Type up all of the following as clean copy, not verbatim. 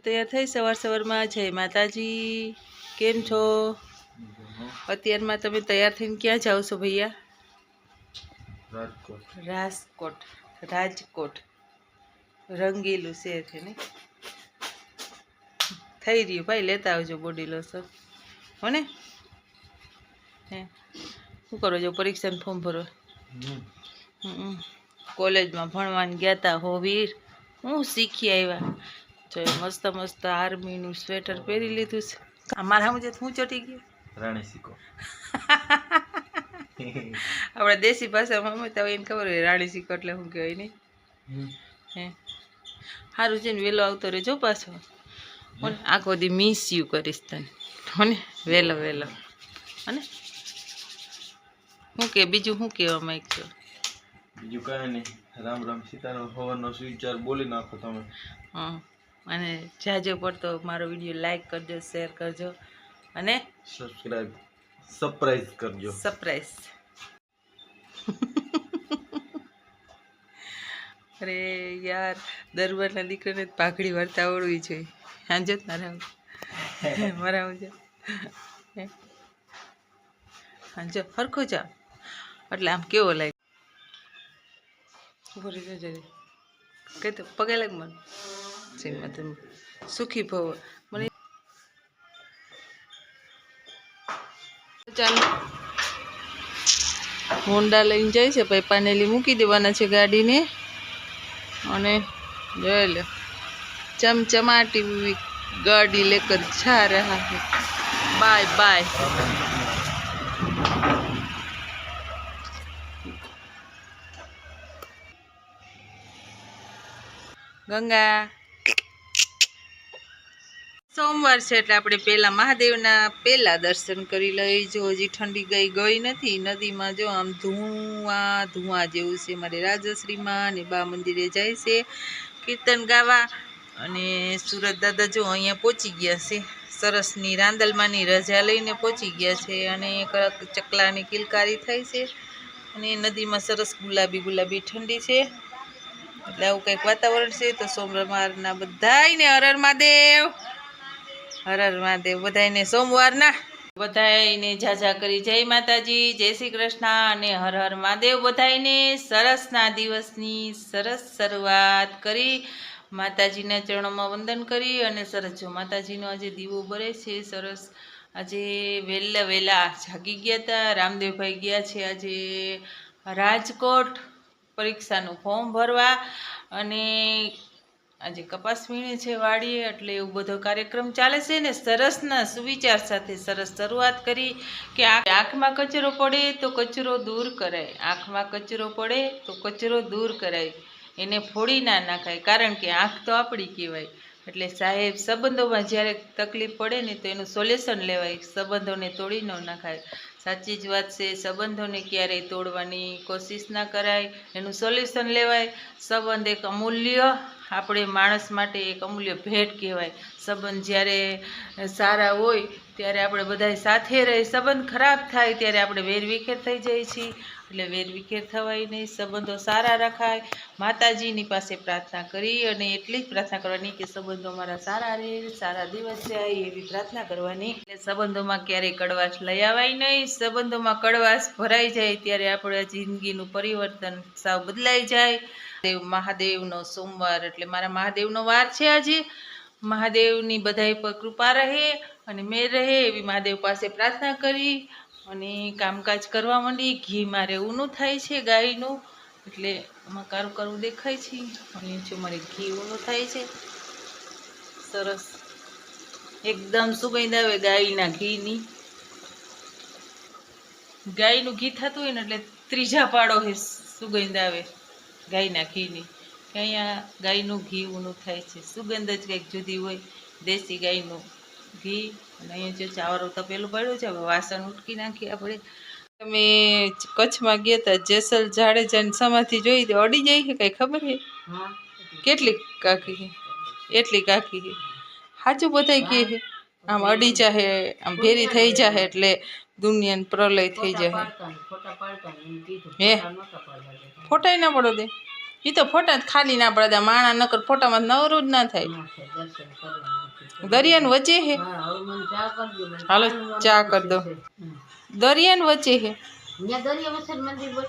તૈયાર થઈ સવારમાં જય માતાજી। કેમ છો? અત્યારમાં તમે તૈયાર થઈને ક્યાં જાઓ છો ભૈયા? રાજકોટ રંગીલું શહેર છે ને, થઈ રહ્યું ભાઈ, લેતા આવજો બોડી લોશન હો ને। હે શું કરો છો? પરીક્ષાનું ફોર્મ ભરવા કોલેજમાં ભણવાની ગયા તા હો વીર? હું શીખી આવ્યા? જો મસ્ત મસ્ત આર્મીનું સ્વેટર પહેરી લીધું છે। અમારા સામે હું ચોટી ગયું રાણી સિકો આપણા દેશી ભાષામાં અમે તો એને ખબર હોય રાણી સિકો એટલે શું કહેવાય નહીં। હે સારું છે ને, વહેલો આવતો રહેજો પાછો, આખો દી મિસ યુ કરીશ તને હો ને, વહેલો હને। શું કે બીજું શું કહેવા માંગશો? બીજું કાંઈ નહીં, રામ રામ સીતારામ હવાનો સુવિચાર બોલી નાખો તમે। અને જાજો પડતો મારો વિડીયો લાઈક કરજો, શેર કરજો અને સરપ્રાઈઝ કરજો। અરે યાર, દરબારના દીકરાને પાઘડી વાર્તા આવડવી જોઈએ। હાંજો મારા હાંજો હરખો જા એટલે આમ કેવો લાગે? કઈ તો પગે લાગ મને સુખી ભવ મને। ચાલો હોન્ડા લઈને જાય છે ભાઈ, પાનેલી મૂકી દેવાના છે ગાડીને અને જોઈ લો ચમચમાટી ગાડી લેકર જા રહા હે। Bye bye. ગંગા સોમવાર છે એટલે આપણે પહેલા મહાદેવના પહેલા દર્શન કરી લઈ। જો હજી ઠંડી ગઈ નથી, નદીમાં જો આમ ધુઆ જેવું છે। મારે રાજશ્રીમાં ને બા મંદિરે જાય છે કીર્તન ગાવા, અને સુરત દાદા જો અહીંયા પહોંચી ગયા છે, સરસની રાંદલમાંની રજા લઈને પહોંચી ગયા છે, અને ચકલાની કિલકારી થાય છે, અને નદીમાં સરસ ગુલાબી ઠંડી છે, એટલે આવું કંઈક વાતાવરણ છે। તો સોમવારના બધાયને હર હર મહાદેવ બધાયને સોમવારના બધાયને જાજા કરી જય માતાજી, જય શ્રી કૃષ્ણ અને હર હર મહાદેવ બધાયને। સરસના દિવસની સરસ શરૂઆત કરી, માતાજીના ચરણોમાં વંદન કરી, અને સરસ જો માતાજીનો આજે દીવો બળે છે સરસ। આજે વહેલા જાગી ગયા હતા, રામદેવભાઈ ગયા છે આજે રાજકોટ પરીક્ષાનું ફોર્મ ભરવા, અને આજે કપાસ વીણે છે વાડીએ, એટલે એવું બધો કાર્યક્રમ ચાલે છે ને। સરસના સુવિચાર સાથે સરસ શરૂઆત કરી કે આંખમાં કચરો પડે તો કચરો દૂર કરાય, આંખમાં કચરો પડે તો કચરો દૂર કરાય, એને ફોડી ના નાખાય, કારણ કે આંખ તો આપણી કહેવાય। એટલે સાહેબ, સંબંધોમાં જ્યારે તકલીફ પડે ને તો એનું સોલ્યુશન લેવાય, સંબંધોને તોડી ન નાખાય। સાચી જ વાત છે, સંબંધોને ક્યારેય તોડવાની કોશિશ ના કરાય, એનું સોલ્યુશન લેવાય। સંબંધ એક અમૂલ્ય, આપણે માણસ માટે એક અમૂલ્ય ભેટ કહેવાય। સંબંધ જ્યારે સારા હોય ત્યારે આપણે બધા સાથે રહી, સંબંધ ખરાબ થાય ત્યારે આપણે વેરવિખેર થઈ જઈએ છીએ, એટલે વેરવિખેર થવાય નહીં, સંબંધો સારા રખાય। માતાજીની પાસે પ્રાર્થના કરી, અને એટલી જ પ્રાર્થના કરવાની કે સંબંધો મારા સારા રહે, સારા દિવસ જાય એવી પ્રાર્થના કરવાની। એટલે સંબંધોમાં ક્યારેય કડવાશ લઈ આવાય નહીં, સંબંધોમાં કડવાશ ભરાઈ જાય ત્યારે આપણા જિંદગીનું પરિવર્તન સાવ બદલાઈ જાય। મહાદેવનો સોમવાર એટલે મારા મહાદેવનો વાર છે આજે। મહાદેવની બધાય પર કૃપા રહે અને મેર રહે એવી મહાદેવ પાસે પ્રાર્થના કરી, અને કામકાજ કરવા માંડી। ઘી મારે ઊનું થાય છે ગાયનું, એટલે એમાં કારું દેખાય છે, અને જો મારે ઘી ઊનું થાય છે સરસ એકદમ સુગંધ આવે ગાયના ઘીની। ગાયનું ઘી થતું હોય ને એટલે ત્રીજા પાડો સુગંધ આવે ગાયના ઘીની, કે અહીંયા ગાયનું ઘી ઊનું થાય છે, સુગંધ જ કંઈક જુદી હોય દેશી ગાયનું ઘી। અને અહીંયા જો ચાવરો તપેલું પડ્યું છે, હવે વાસણ ઉટકી નાખીએ આપણે। તમે કચ્છમાં ગયા હતા, જેસલ જાડેજાની સમાધિ જોઈ તો અડી જાય છે, કઈ ખબર છે? કેટલી કાકી છે? એટલી કાકી છે, સાચું બધાય કહે છે આમ અડી જાહે, આમ ભેરી થઈ જાહે એટલે દુનિયાનો પ્રલય થઈ જાય। હે ફોટાય ના પડો દે, એ તો ફોટા જ ખાલી ના પડે માણા નકર ફોટામાં નવરું જ ના થાય દર્શન કરવાનું દરિયાની વચ્ચે હે હા હવે મને ચા કરજો મને હાલો ચા કરી દો હમ. દરિયાની વચ્ચે હે ત્યાં દરિયા વસર મંદિર બોલ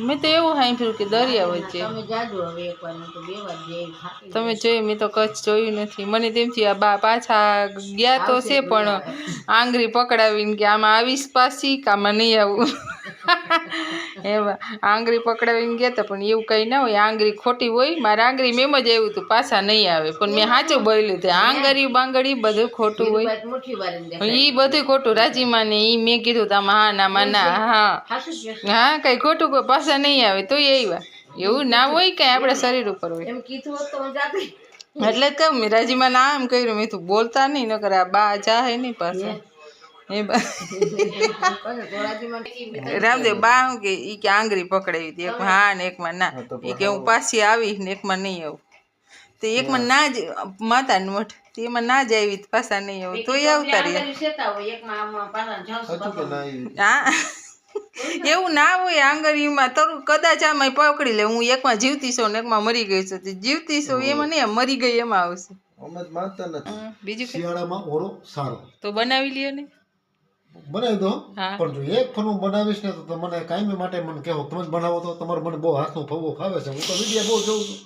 મેં તો એવું સાંભળ્યું કે દરિયા વચ્ચે તમે જાજો હવે એકવાર હું તો 2 વાર જઈ થાકી તમે જોયું મેં તો કચ્છ જોયું નથી મને તેમથી આ બા પાછા ગયા તો છે પણ આંગળી પકડાવીને કે આમાં આવીશ પાછી કે આમાં નહીં આવું એવા આંગળી પકડાવીને ગયા હતા પણ એવું કંઈ ના હોય આંગળી ખોટી હોય મારે આંગળી મેમ જ આવ્યું હતું પાછા નહીં આવે પણ મેં સાચું બોલ્યું હતું આંગળી બાંગળી બધું ખોટું હોય મુઠ્ઠી વારીને એ બધું ખોટું રાજીમાં ને એ મેં કીધું તમે હા ના માં ના હા હાસુ જ હા કઈ ખોટું કોઈ પાછા નહીં આવે તો એવા એવું ના હોય કઈ આપણા શરીર ઉપર હોય એમ કીધું હોત તો હું જાતી એટલે જ કહું મેં રાજીમાં ના એમ કર્યું મેં તું બોલતા નહીં નકર આ બા જાહે નહીં પાછા એ બા રામદેવ બા શું કે ઈ કે આંગળી પકડાવી હતી એકમાં હા ને એકમાં ના એ કે હું પાછી આવી ને એકમાં નહીં આવું તો એકમાં ના જ માતાનું મઠ તો એમાં ના જ આવી તો પાછા નહીં આવું તો એ આવતા રહ્યા હા એવું ના હોય આંગળીમાં તરું કદાચ આમાં પકડી લે હું એકમાં જીવતી છું ને એકમાં મરી ગઈ છું જીવતી છું એમાં નહીં મરી ગઈ એમાં આવશે અમે જ માનતા નથી બીજું કંઈ? શિયાળામાં ઓરો સારો તો બનાવી લ્યો ને બનાવી દો હા. પણ જો એક ફરનું બનાવીશ ને તો મને કાયમી માટે મને કહેવો તમે જ બનાવો તો તમારે મને બહુ હાથનું ફવવું ફાવે છે હું તો વિડીયો બહુ જોઉં છું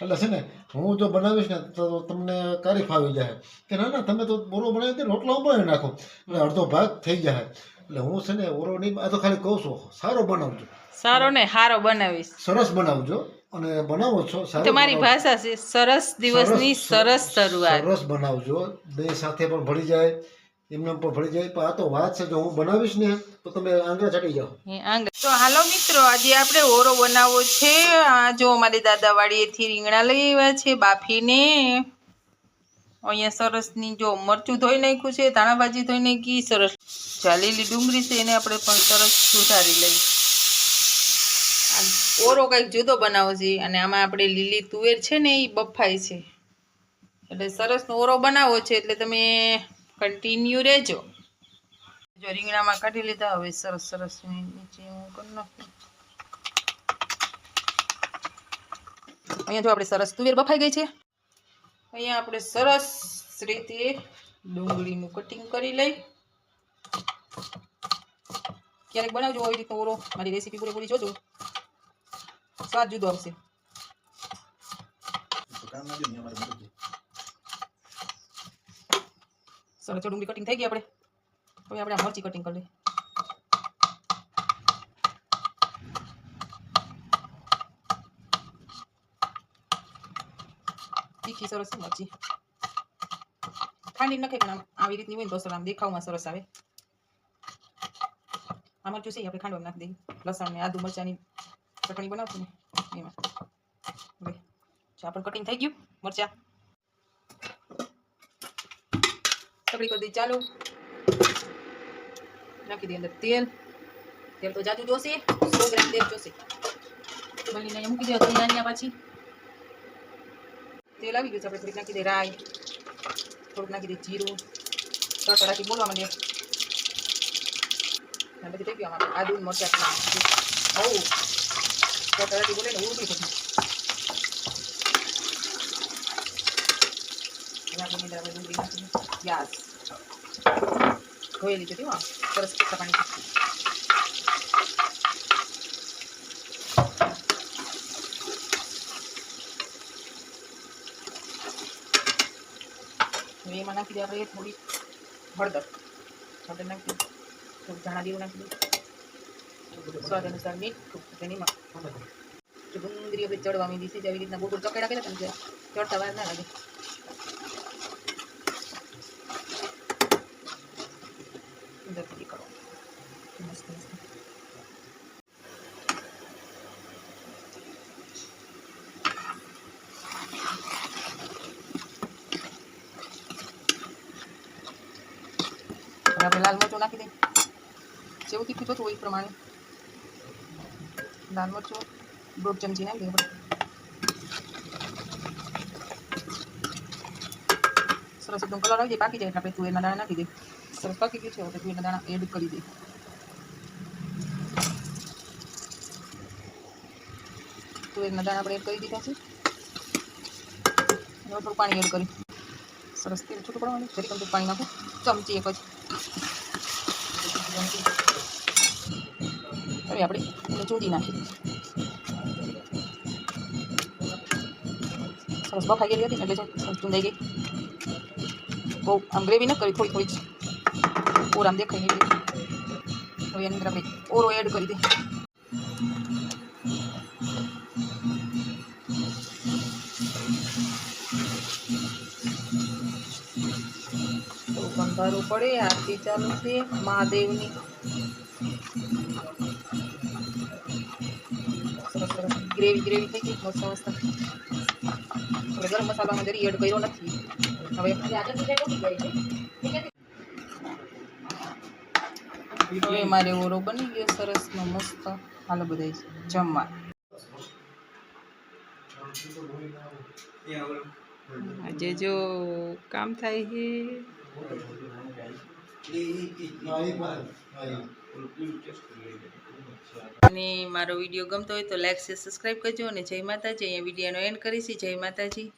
એટલે છે ને હું જો બનાવીશ ને તો તમને કારી ફાવી જાય કે ના ના તમે તો ઓરો બનાવી દે રોટલો બનાવી નાખો એટલે અડધો ભાગ થઈ જાય એટલે હું છે ને ઓરો નહીં આ તો ખાલી કહું છું સારો બનાવજો સારો ને હારો બનાવીશ સરસ બનાવજો અને બનાવો છો સારો તમારી બનાવજો. ભાષા છે સરસ દિવસની સરસ શરૂઆત સરસ બનાવજો બે સાથે પણ ભળી જાય એમને પણ ભળી જાય પણ આ તો વાત છે જો હું બનાવીશ ને તો તમે આંગળા ચડી જાઓ તો હાલો મિત્રો આજે આપણે ઓરો બનાવવો છે આ જો અમારી દાદાવાડીએથી રીંગણા લઈ આવ્યા છે બાફીને અહીંયા સરસની જો મરચું ધોઈ નાખ્યું છે ધાણાભાજી ધોઈ નાખી સરસ લીલી ડુંગળી છે એને આપણે પણ સરસ સુધારી લઈ ઓરો કંઈક જુદો બનાવો છે અને આમાં આપણે લીલી તુવેર છે ને એ બફાય છે એટલે સરસનો ઓરો બનાવો છે એટલે તમે કન્ટિન્યુ રહેજો જો રીંગણામાં કાઢી લીધા હવે સરસ સરસ નીચે હું કરી નાખું અહીંયા જો આપણે સરસ તુવેર બફાઈ ગઈ છે અહીંયા આપણે સરસ રીતે ડુંગળીનું કટિંગ કરી લઈ ક્યારેક બનાવજો આવી રીતનો ઓરો મારી રેસીપી પૂરેપૂરી જોજો સ્વાદ જુદો આવશે સરસ જો ડુંગળી કટિંગ થઈ ગઈ આપણે હવે આપણે મરચી કટિંગ કરી લઈએ તીખી સરસ છે મરચી ખાંડી નખે પણ આમ આવી રીતની હોય ને તો સરસ આમ દેખાવમાં સરસ આવે આ મરચું છે આપણે ખાંડવામાં નાખી દઈએ લસણ ને આદુ મરચાની ચટણી બનાવશું ને એમાં હવે ચા પણ કટિંગ થઈ ગયું મરચા સગડી કરી દઈ ચાલુ નાખી દઈએ અંદર તેલ તેલ તો જાજુ જોશે 100 ગ્રામ તેલ જોશે બનીને અહીંયા મૂકી દો તૈયારીયા પાછી તેલ આવી ગયું છે આપણે થોડીક નાખી દઈએ રાઈ થોડુંક નાખી દઈએ જીરું તડતડાથી બોલવા માંડીએ અને પછી થઈ ગયું આમાં આદુ મરચાં બહુ તડતડાથી બોલે ને ઉડતી થતી ગેસ ધોઈ લીધું હા સરસ પાણી એમાં નાખી દઈએ આપણે થોડી હળદર નાખી દઈએ થોડું ધાણા જીરું નાખી દઈએ સ્વાદ અનુસાર મીઠું નિમક જો ડુંગળી આપણે ચડવા માંડી છે આવી રીતના ગોળ ચકેડા કર્યા તમે ચડતા વાર ના લાગે અંદરથી કરો મસ્ત મસ્ત આપણે લાલ મરચું નાખી દઈએ જેવું તીખું જોતું હોય એ પ્રમાણે લાલ મરચું 1.5 ચમચી નાખી દઈએ સરસ એકદમ કલર આવી જાય પાકી જાય એટલે આપણે તુવેરના દાણા નાખી દઈએ સરસ પાકી ગયું છે હવે તુવેરના દાણા એડ કરી દઈએ તુવેરના દાણા આપણે એડ કરી દીધા છે. હવે થોડું પાણી એડ કરી સરસ તેલ છૂટું પડવાનું. જરી કમ પાણી નાખું, ચમચી એક જ. હવે આપણે એને ચોળી નાખી. સરસ બફાઈ ગયેલી હતી ને એટલે સરસ ચૂંદાઈ ગઈ. બહુ આમ ગ્રેવી ન કરી, થોડી થોડી જ ઓર આમ દેખાઈ ગઈ. હવે એની અંદર આપણે ઓરો એડ કરી દઈએ. બંધારવું પડે. આરતી ચાલુ છે મહાદેવની. સરસ સરસ ગ્રેવી થઈ ગઈ મસ્ત મસ્ત. આપણે ગરમ મસાલામાં જરી એડ કર્યો નથી. હવે મારે ઓરો બની ગયો સરસનો મસ્ત. હાલો બધા જમવા. આજે જો કામ થાય છે. અને મારો વિડીયો ગમતો હોય તો લાઈક શેર સબસ્ક્રાઈબ કરજો. અને જય માતાજી. અહીંયા વિડીયોનો એન્ડ કરીશી. જય માતાજી.